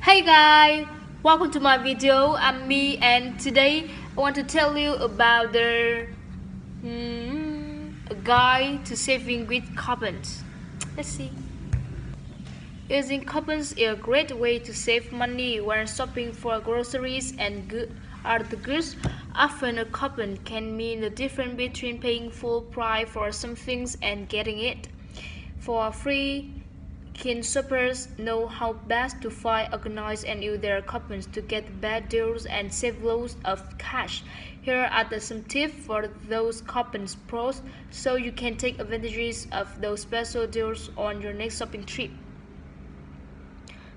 Hey guys, welcome to my video. I'm me, and today I want to tell you about a guide to saving with coupons. Let's see. Using coupons is a great way to save money when shopping for groceries and other goods. Often a coupon can mean the difference between paying full price for some things and getting it for free. Keen shoppers know how best to find, organize, and use their coupons to get bad deals and save loads of cash. Here are some tips for those coupons pros so you can take advantage of those special deals on your next shopping trip.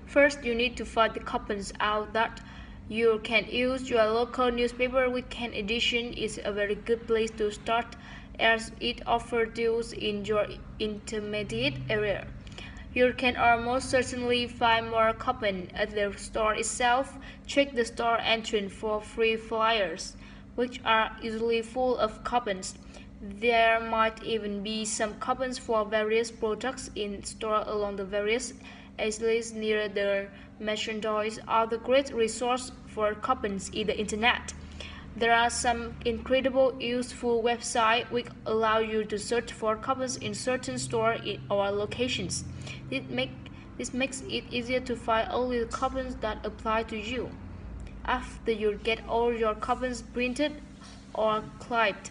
First, you need to find the coupons out that you can use. Your local newspaper weekend edition is a very good place to start as it offers deals in your intermediate area. You can almost certainly find more coupons at the store itself. Check the store entrance for free flyers, which are usually full of coupons. There might even be some coupons for various products in store along the various aisles near the merchandise. Are the great resource for coupons in the internet. There are some incredible useful websites which allow you to search for coupons in certain stores or locations. This makes it easier to find only the coupons that apply to you. After you get all your coupons printed or clipped,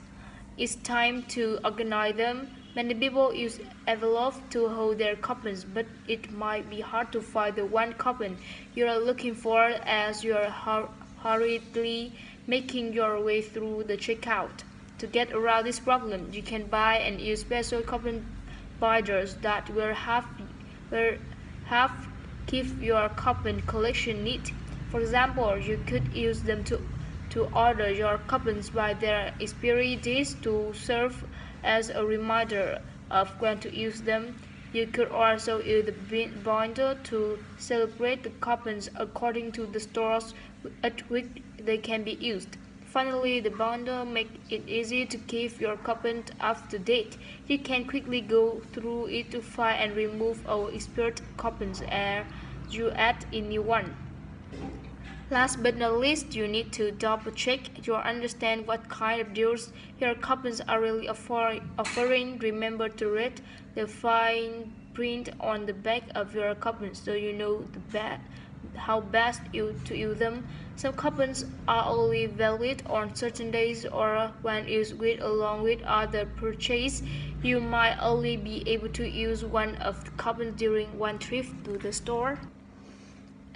it's time to organize them. Many people use envelopes to hold their coupons, but it might be hard to find the one coupon you are looking for as you are hurriedly making your way through the checkout. To get around this problem, you can buy and use special coupon binders that will keep your coupon collection neat. For example, you could use them to order your coupons by their expiry dates to serve as a reminder of when to use them. You could also use the binder to celebrate the coupons according to the stores at which they can be used. Finally, the binder makes it easy to keep your coupons up to date. You can quickly go through it to find and remove all expired coupons as you add in new ones. Last but not least, you need to double check you understand what kind of deals your coupons are really offering. Remember to read the fine print on the back of your coupons so you know how best to use them. Some coupons are only valid on certain days or when used along with other purchases. You might only be able to use one of the coupons during one trip to the store.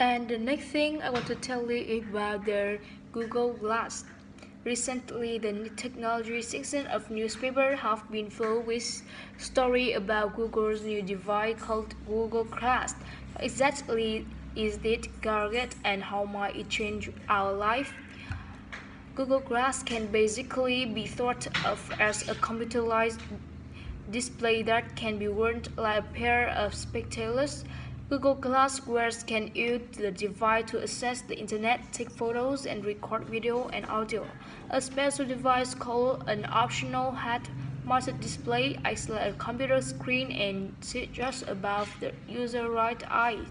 And the next thing I want to tell you is about the Google Glass. Recently, the technology section of newspapers have been filled with stories about Google's new device called Google Glass. What exactly is it target and how might it change our life? Google Glass can basically be thought of as a computerized display that can be worn like a pair of spectacles. Google Glass wearers can use the device to access the internet, take photos, and record video and audio. A special device called an optional head-mounted display acts like a computer screen and sits just above the user's right eye.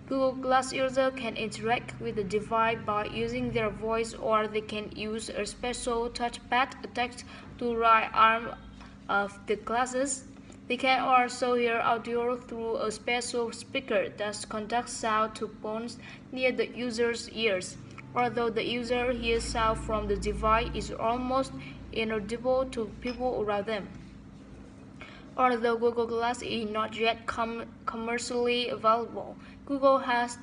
Google Glass users can interact with the device by using their voice, or they can use a special touchpad attached to the right arm of the glasses. They can also hear audio through a special speaker that conducts sound to points near the user's ears. Although the user hears sound from the device, it is almost inaudible to people around them. Although Google Glass is not yet commercially available, Google has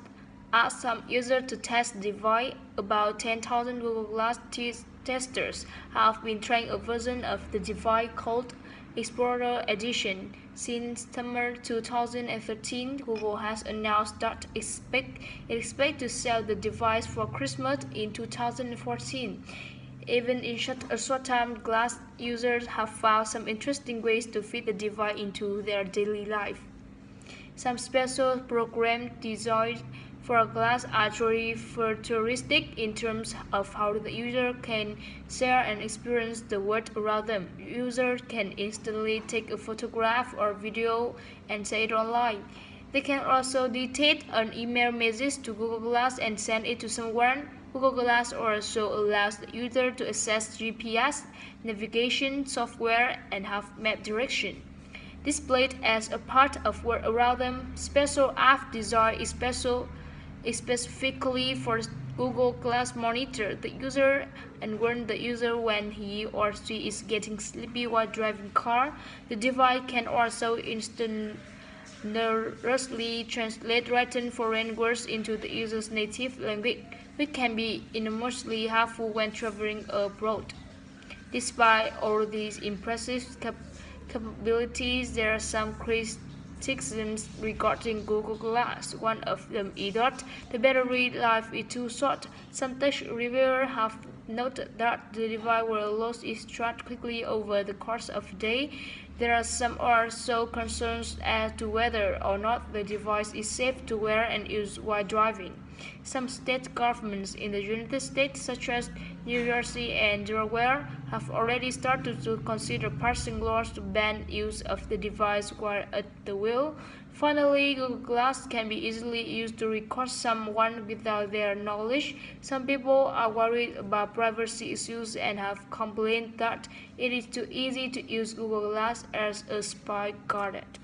asked some users to test the device. About 10,000 Google Glass testers have been trying a version of the device called Explorer Edition. Since summer 2013, Google has announced that it expects to sell the device for Christmas in 2014. Even in a short time, Glass users have found some interesting ways to fit the device into their daily life. Some special programs designed for Glass are truly futuristic in terms of how the user can share and experience the world around them. Users can instantly take a photograph or video and share it online. They can also dictate an email message to Google Glass and send it to someone. Google Glass also allows the user to access GPS, navigation software, and have map direction displayed as a part of world around them. Special apps designed specifically for Google Glass monitor the user and warn the user when he or she is getting sleepy while driving car. The device can also instantaneously translate written foreign words into the user's native language, which can be enormously helpful when traveling abroad. Despite all these impressive capabilities, there are some criticisms regarding Google Glass. One of them is that the battery life is too short. Some tech reviewers have noted that the device will lose its charge quickly over the course of a day. There are some also concerns as to whether or not the device is safe to wear and use while driving. Some state governments in the United States, such as New Jersey and Delaware, have already started to consider passing laws to ban use of the device while at the wheel. Finally, Google Glass can be easily used to record someone without their knowledge. Some people are worried about privacy issues and have complained that it is too easy to use Google Glass as a spy gadget.